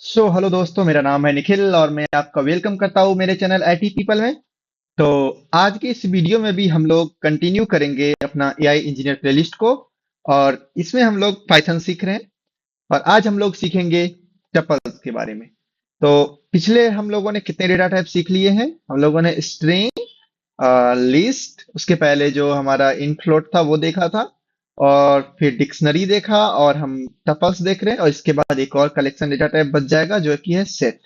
Hello दोस्तों, मेरा नाम है निखिल और मैं आपका वेलकम करता हूँ मेरे चैनल आईटी पीपल में। तो आज की इस वीडियो में भी हम लोग कंटिन्यू करेंगे अपना एआई इंजीनियर प्लेलिस्ट को। और इसमें हम लोग पाइथन सीख रहे हैं और आज हम लोग सीखेंगे टपल्स के बारे में। तो पिछले हम लोगों ने कितने डेटा टाइप सीख लिए हैं? हम लोगों ने स्ट्रिंग, लिस्ट, उसके पहले जो हमारा int फ्लोट था वो देखा था, और फिर डिक्शनरी देखा, और हम टपल्स देख रहे हैं, और इसके बाद एक और कलेक्शन डेटा टाइप बच जाएगा जो कि है सेट।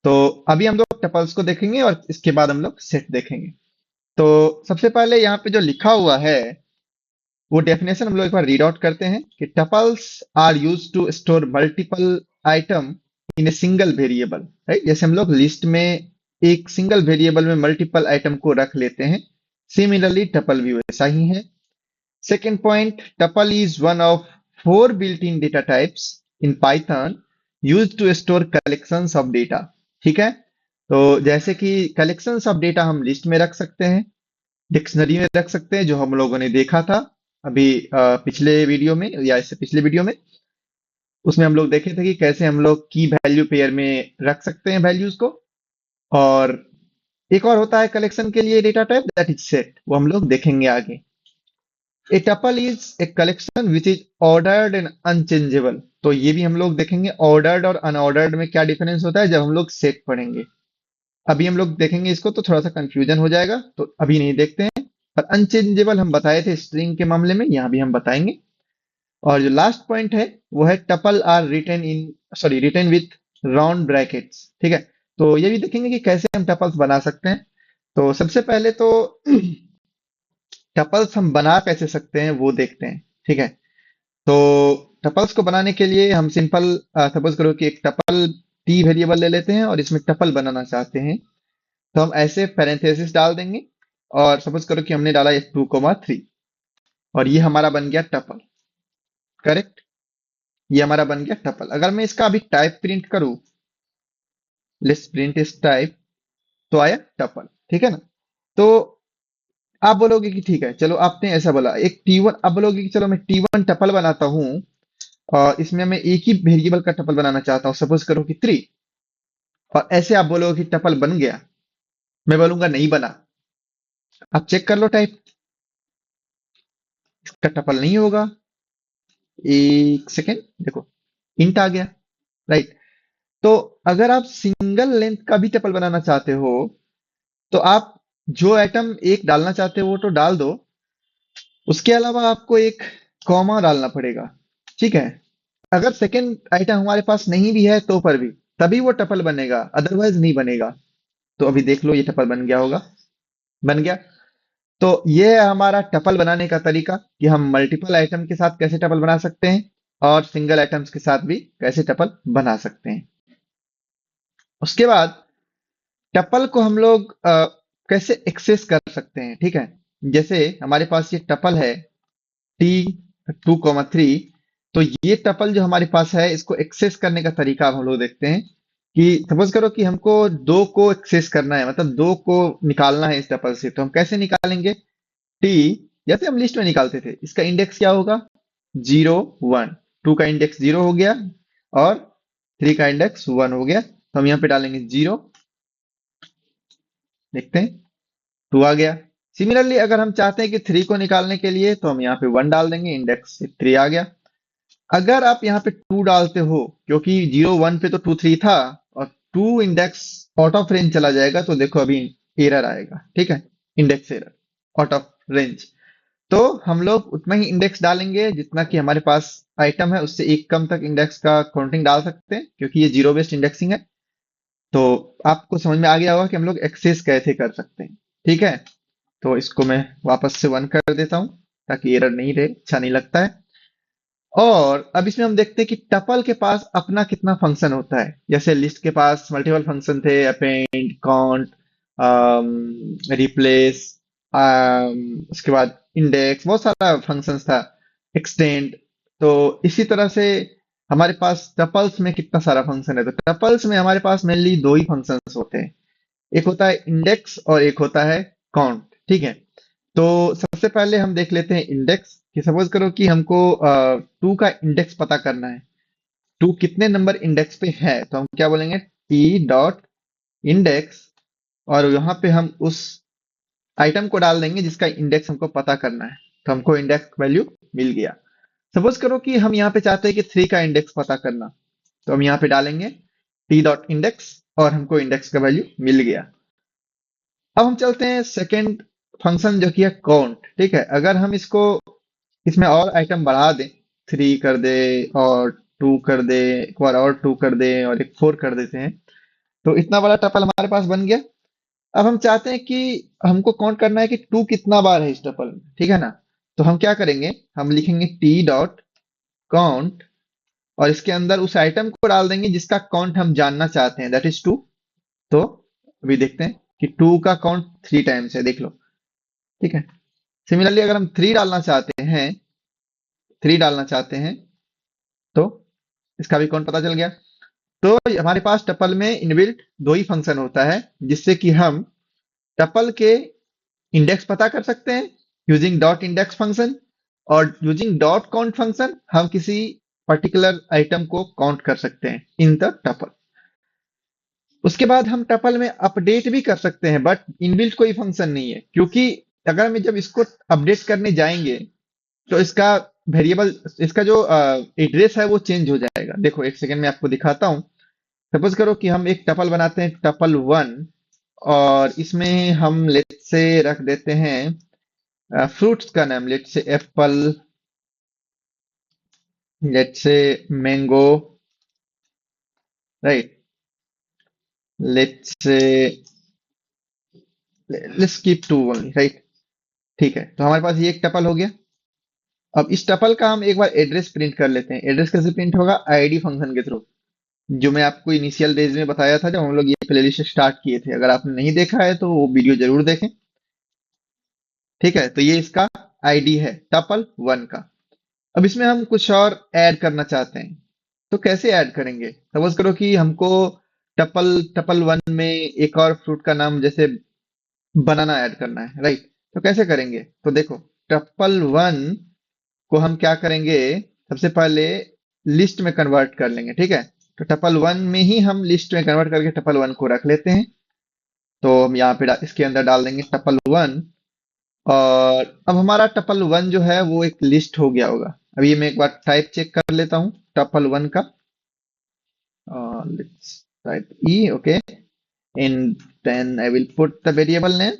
तो अभी हम लोग टपल्स को देखेंगे और इसके बाद हम लोग सेट देखेंगे। तो सबसे पहले यहाँ पे जो लिखा हुआ है वो डेफिनेशन हम लोग एक बार रीड आउट करते हैं कि tuples are use to store multiple item in a single variable. Right, जैसे हम लोग लिस्ट में एक सिंगल वेरिएबल में मल्टीपल आइटम को रख लेते हैं, सिमिलरली टपल भी वैसा ही है। Second point, tuple is one of four built-in data types in Python used to store collections of data। ठीक है, तो जैसे कि collections of data हम लिस्ट में रख सकते हैं, डिक्शनरी में रख सकते हैं, जो हम लोगों ने देखा था अभी पिछले वीडियो में या इससे पिछले वीडियो में। उसमें हम लोग देखे थे कि कैसे हम लोग की वैल्यू पेयर में रख सकते हैं वैल्यूज को। और एक और होता है कलेक्शन के लिए data type, that is set, वो हम लोग देखेंगे आगे। A tuple is a collection which is ordered and unchangeable. तो ये भी हम लोग देखेंगे ऑर्डर्ड और अनऑर्डर्ड में क्या डिफरेंस होता है जब हम लोग सेट पढ़ेंगे। अभी हम लोग देखेंगे इसको तो थोड़ा सा कंफ्यूजन हो जाएगा, तो अभी नहीं देखते हैं। पर अनचेंजेबल हम बताए थे स्ट्रिंग के मामले में, यहाँ भी हम बताएंगे। और जो लास्ट पॉइंट है वो है tuple are written with round brackets. ठीक है, तो ये भी देखेंगे कि कैसे हम टपल्स बना सकते हैं। तो सबसे पहले तो टपल्स हम बना कैसे सकते हैं वो देखते हैं। ठीक है, तो टपल्स को बनाने के लिए हम सिंपल, सपोज करो कि एक टपल टी वेरिएबल ले लेते हैं और इसमें टपल बनाना चाहते हैं। तो हम ऐसे पैरेंथेसिस डाल देंगे और सपोज करो कि हमने डाला 2,3 और ये हमारा बन गया टपल। करेक्ट, ये हमारा बन गया टपल। अगर मैं इसका अभी टाइप प्रिंट करूं, लेट्स प्रिंट इस टाइप, तो आया टपल। ठीक है ना? तो आप बोलोगे कि ठीक है, चलो आपने ऐसा बोला एक टी वन, आप बोलोगे कि चलो मैं टी वन टपल बनाता हूँ और इसमें मैं एक ही वेरिएबल का टपल बनाना चाहता हूँ, सपोज करो कि 3। और ऐसे आप बोलोगे कि टपल बन गया, मैं बोलूंगा नहीं बना। आप चेक कर लो टाइप, इसका टपल नहीं होगा। एक सेकेंड देखो, इंट आ गया। राइट, तो अगर आप सिंगल लेंथ का भी टपल बनाना चाहते हो तो आप जो आइटम एक डालना चाहते हो वो तो डाल दो, उसके अलावा आपको एक कॉमा डालना पड़ेगा। ठीक है, अगर सेकेंड आइटम हमारे पास नहीं भी है तो पर भी तभी वो टपल बनेगा, अदरवाइज नहीं बनेगा। तो अभी देख लो, ये टपल बन गया होगा, बन गया। तो ये है हमारा टपल बनाने का तरीका कि हम मल्टीपल आइटम के साथ कैसे टपल बना सकते हैं और सिंगल आइटम्स के साथ भी कैसे टपल बना सकते हैं। उसके बाद टपल को हम लोग कैसे एक्सेस कर सकते हैं। ठीक है, जैसे हमारे पास ये टपल है T2,3। तो ये टपल जो हमारे पास है इसको एक्सेस करने का तरीका अब हम लोग देखते हैं। कि सपोज करो कि हमको दो को एक्सेस करना है, मतलब दो को निकालना है इस टपल से, तो हम कैसे निकालेंगे? टी, जैसे हम लिस्ट में निकालते थे, इसका इंडेक्स क्या होगा? 0, 1। टू का इंडेक्स 0 हो गया और 3 का इंडेक्स 1 हो गया, तो हम यहाँ पे डालेंगे 0। देखते हैं, 2 आ गया। सिमिलरली अगर हम चाहते हैं कि 3 को निकालने के लिए तो हम यहाँ पे 1 डाल देंगे, इंडेक्स 3 आ गया। अगर आप यहाँ पे 2 डालते हो, क्योंकि 0, 1 पे तो 2, 3 था और 2 इंडेक्स आउट ऑफ रेंज चला जाएगा, तो देखो अभी एरर आएगा। ठीक है, index error, out of range. तो हम लोग उतना ही इंडेक्स डालेंगे जितना कि हमारे पास आइटम है, उससे एक कम तक इंडेक्स का काउंटिंग डाल सकते हैं, क्योंकि ये जीरो बेस्ड इंडेक्सिंग है। तो आपको समझ में आ गया होगा कि हम लोग एक्सेस कैसे कर सकते हैं। ठीक है, तो इसको मैं वापस से 1 कर देता हूँ ताकि एरर नहीं रहे, अच्छा नहीं लगता है। और अब इसमें हम देखते हैं कि टपल के पास अपना कितना फंक्शन होता है। जैसे लिस्ट के पास मल्टीपल फंक्शन थे, अपेंड, काउंट, रिप्लेस, उसके बाद इंडेक्स, बहुत सारा फंक्शंस था, एक्सटेंड। तो इसी तरह से हमारे पास टपल्स में कितना सारा फंक्शन है। तो टपल्स में हमारे पास मेनली दो ही फंक्शंस होते हैं, एक होता है इंडेक्स और एक होता है काउंट। ठीक है, तो सबसे पहले हम देख लेते हैं इंडेक्स। कि सपोज करो कि हमको 2 का इंडेक्स पता करना है, टू कितने नंबर इंडेक्स पे है, तो हम क्या बोलेंगे, टी डॉट इंडेक्स, और यहाँ पे हम उस आइटम को डाल देंगे जिसका इंडेक्स हमको पता करना है। तो हमको इंडेक्स वैल्यू मिल गया। सपोज करो कि हम यहाँ पे चाहते हैं कि 3 का इंडेक्स पता करना, तो हम यहाँ पे डालेंगे टी डॉट इंडेक्स और हमको इंडेक्स का वैल्यू मिल गया। अब हम चलते हैं सेकंड फंक्शन जो कि है काउंट। ठीक है, अगर हम इसको इसमें और आइटम बढ़ा दें, 3 कर दे और 2 कर दे, एक बार और 2 कर दे और एक 4 कर देते हैं, तो इतना बड़ा टपल हमारे पास बन गया। अब हम चाहते हैं कि हमको काउंट करना है कि 2 कितना बार है इस टपल में, ठीक है ना। तो हम क्या करेंगे, हम लिखेंगे टी डॉट काउंट और इसके अंदर उस आइटम को डाल देंगे जिसका काउंट हम जानना चाहते हैं, दैट इज 2। तो अभी देखते हैं कि 2 का काउंट 3 टाइम्स है, देख लो। ठीक है, सिमिलरली अगर हम 3 डालना चाहते हैं तो इसका भी काउंट पता चल गया। तो हमारे पास टपल में इनबिल्ट दो ही फंक्शन होता है जिससे कि हम टपल के इंडेक्स पता कर सकते हैं यूजिंग डॉट इंडेक्स फंक्शन, और यूजिंग डॉट काउंट फंक्शन हम किसी पर्टिकुलर आइटम को काउंट कर सकते हैं इन द टपल। उसके बाद हम टपल में अपडेट भी कर सकते हैं, बट इनबिल्ट कोई फंक्शन नहीं है, क्योंकि अगर हम जब इसको अपडेट करने जाएंगे तो इसका वेरिएबल, इसका जो एड्रेस है वो चेंज हो जाएगा। देखो एक सेकंड में आपको दिखाता हूँ। सपोज करो कि हम एक टपल बनाते हैं टपल 1, और इसमें हम लेट से रख देते हैं फ्रूट्स का नाम, लेट से एप्पल, लेट से मैंगो, राइट, लेट से लेट्स कीप 2 ओनली, राइट। ठीक है, तो हमारे पास ये एक टपल हो गया। अब इस टपल का हम एक बार एड्रेस प्रिंट कर लेते हैं। एड्रेस कैसे प्रिंट होगा, आईडी फंक्शन के थ्रू, जो मैं आपको इनिशियल डेज में बताया था जब हम लोग ये प्लेलिस्ट स्टार्ट किए थे। अगर आपने नहीं देखा है तो वो वीडियो जरूर देखें। ठीक है, तो ये इसका आईडी है टपल 1 का। अब इसमें हम कुछ और ऐड करना चाहते हैं, तो कैसे ऐड करेंगे। सपोज करो कि हमको टपल टपल 1 में एक और फ्रूट का नाम जैसे बनाना ऐड करना है, राइट। तो कैसे करेंगे, तो देखो टपल 1 को हम क्या करेंगे, सबसे पहले लिस्ट में कन्वर्ट कर लेंगे। ठीक है, तो टपल 1 में ही हम लिस्ट में कन्वर्ट करके टपल 1 को रख लेते हैं। तो हम यहाँ पे इसके अंदर डाल देंगे टपल 1, और अब हमारा टपल 1 जो है वो एक लिस्ट हो गया होगा। अब ये मैं एक बार टाइप चेक कर लेता हूँ टपल 1 का। Let's type E, okay, and then I will put the variable name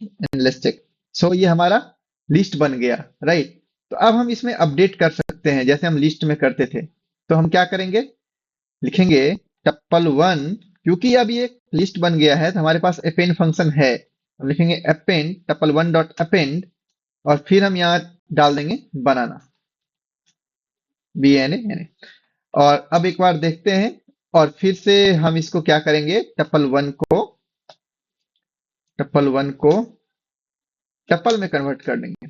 and let's check. So ये हमारा लिस्ट बन गया, राइट। तो अब हम इसमें अपडेट कर सकते हैं जैसे हम लिस्ट में करते थे। तो हम क्या करेंगे, लिखेंगे टप्पल 1, क्योंकि अब ये लिस्ट बन गया है तो हमारे पास अपेंड फंक्शन है। हम लिखेंगे अपेंड टप्पल 1 डॉट अपेंड, और फिर हम यहाँ डाल देंगे बनाना, बी एन ए। और अब एक बार देखते हैं, और फिर से हम इसको क्या करेंगे, टप्पल 1 को टप्पल में कन्वर्ट कर देंगे,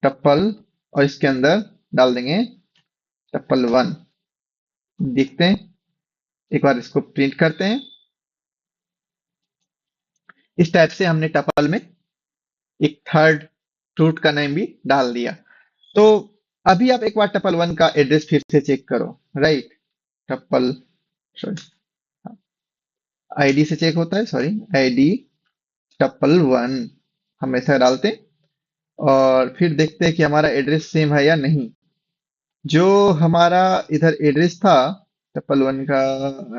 टप्पल, और इसके अंदर डाल देंगे टप्पल 1। देखते हैं, एक बार इसको प्रिंट करते हैं। इस टाइप से हमने टपल में एक थर्ड फ्रूट का नेम भी डाल दिया। तो अभी आप एक बार टपल 1 का एड्रेस फिर से चेक करो, राइट। टपल, सॉरी, आईडी से चेक होता है, सॉरी, आईडी टपल 1 हम ऐसा डालते हैं, और फिर देखते हैं कि हमारा एड्रेस सेम है या नहीं। जो हमारा इधर एड्रेस था टपल 1 का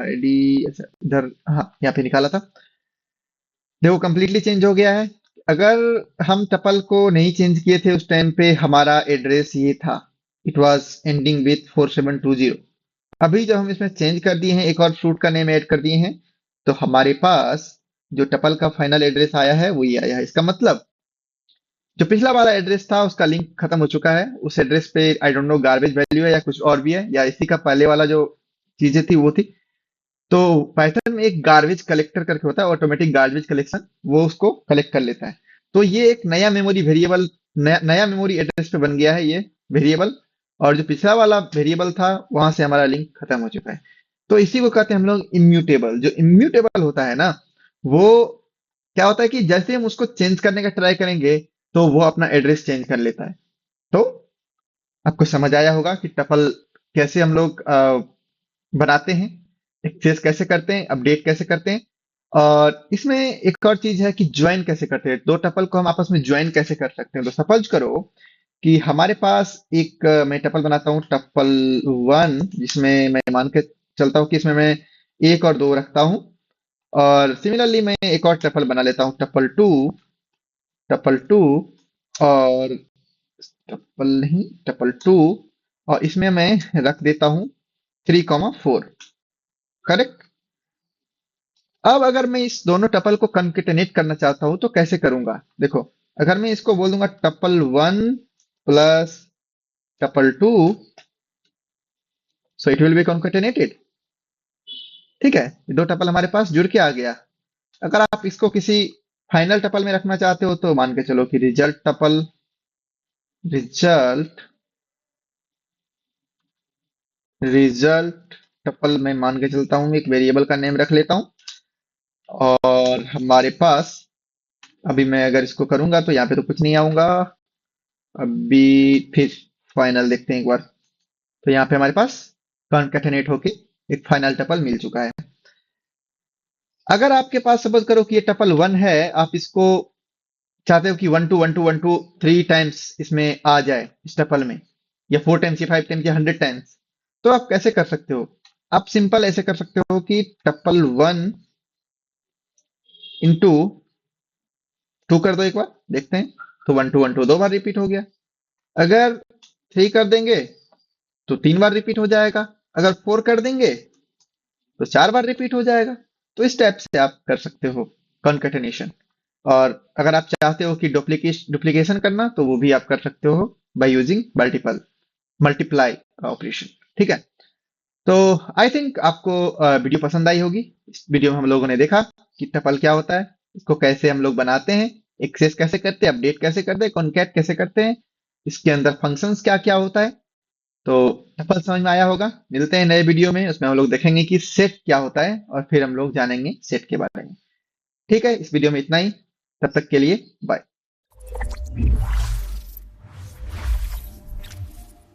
आईडी, अच्छा इधर, हाँ यहाँ पे निकाला था, देखो कंप्लीटली चेंज हो गया है। अगर हम टपल को नहीं चेंज किए थे उस टाइम पे हमारा एड्रेस ये था, इट वाज एंडिंग विथ 4720। अभी जब हम इसमें चेंज कर दिए हैं, एक और फ्रूट का नेम ऐड कर दिए हैं, तो हमारे पास जो टपल का फाइनल एड्रेस आया है वो ये आया है। इसका मतलब जो पिछला वाला एड्रेस था उसका लिंक खत्म हो चुका है। उस एड्रेस पे I don't know garbage value है या कुछ और भी है, या इसी का पहले वाला जो चीजें थी वो थी। तो पाइथन में एक गार्बेज कलेक्टर करके होता है, ऑटोमेटिक गार्बेज कलेक्शन, वो उसको कलेक्ट कर लेता है। तो ये एक नया मेमोरी वेरिएबल, नया मेमोरी एड्रेस पे बन गया है ये वेरिएबल, और जो पिछला वाला वेरिएबल था वहां से हमारा लिंक खत्म हो चुका है। तो इसी को कहते हैं हम लोग इम्यूटेबल। जो इम्यूटेबल होता है ना, वो क्या होता है कि जैसे हम उसको चेंज करने का ट्राई करेंगे तो वो अपना एड्रेस चेंज कर लेता है। तो आपको समझ आया होगा कि टपल कैसे हम लोग बनाते हैं, एक्सेस कैसे करते हैं, अपडेट कैसे करते हैं। और इसमें एक और चीज है कि ज्वाइन कैसे करते हैं, दो टपल को हम आपस में ज्वाइन कैसे कर सकते हैं। तो सपोज करो कि हमारे पास एक मैं टपल बनाता हूँ टपल वन, जिसमें मैं मान के चलता हूँ कि इसमें मैं एक और दो रखता हूँ। और सिमिलरली मैं एक और टपल बना लेता हूँ टपल टू और टपल नहीं टपल टू, और इसमें मैं रख देता हूँ 3,4। करेक्ट। अब अगर मैं इस दोनों टपल को कंकेटेनेट करना चाहता हूं तो कैसे करूंगा, देखो। अगर मैं इसको बोल दूंगा tuple one plus tuple two, so it will be concatenated. ठीक है, ये दो टपल हमारे पास जुड़ के आ गया। अगर आप इसको किसी फाइनल टपल में रखना चाहते हो तो मान के चलो कि रिजल्ट रिजल्ट टपल में मान के चलता हूँ, एक वेरिएबल का नेम रख लेता हूँ। और हमारे पास अभी मैं अगर इसको करूंगा तो यहाँ पे तो कुछ नहीं आऊंगा। अभी फिर फाइनल देखते हैं एक बार। तो यहाँ पे हमारे पास कॉन्केटेनेट होके एक फाइनल टपल मिल चुका है। अगर आपके पास सपोज करो कि ये टपल वन है, आप इसको चाहते हो कि वन टू थ्री टाइम्स इसमें आ जाए इस टपल में, या 4 टाइम्स या 5 टाइम्स या 100 टाइम्स, तो आप कैसे कर सकते हो। आप सिंपल ऐसे कर सकते हो कि टपल वन इंटू टू कर दो, एक बार देखते हैं। तो वन टू दो बार रिपीट हो गया। अगर थ्री कर देंगे तो 3 बार रिपीट हो जाएगा। अगर फोर कर देंगे तो 4 बार रिपीट हो जाएगा। तो इस टाइप से आप कर सकते हो कॉन्केटेनेशन। और अगर आप चाहते हो कि डुप्लीकेशन करना, तो वो भी आप कर सकते हो बाय यूजिंग मल्टीप्लाई ऑपरेशन। ठीक है। तो आई थिंक आपको वीडियो पसंद आई होगी। इस वीडियो में हम लोगों ने देखा कि टपल क्या होता है, इसको कैसे हम लोग बनाते हैं, एक्सेस कैसे करते हैं, अपडेट कैसे करते हैं, कॉन्कैट कैसे करते हैं, इसके अंदर फंक्शंस क्या क्या होता है। तो टपल समझ में आया होगा। मिलते हैं नए वीडियो में, उसमें हम लोग देखेंगे कि सेट क्या होता है और फिर हम लोग जानेंगे सेट के बारे में। ठीक है, इस वीडियो में इतना ही। तब तक के लिए बाय।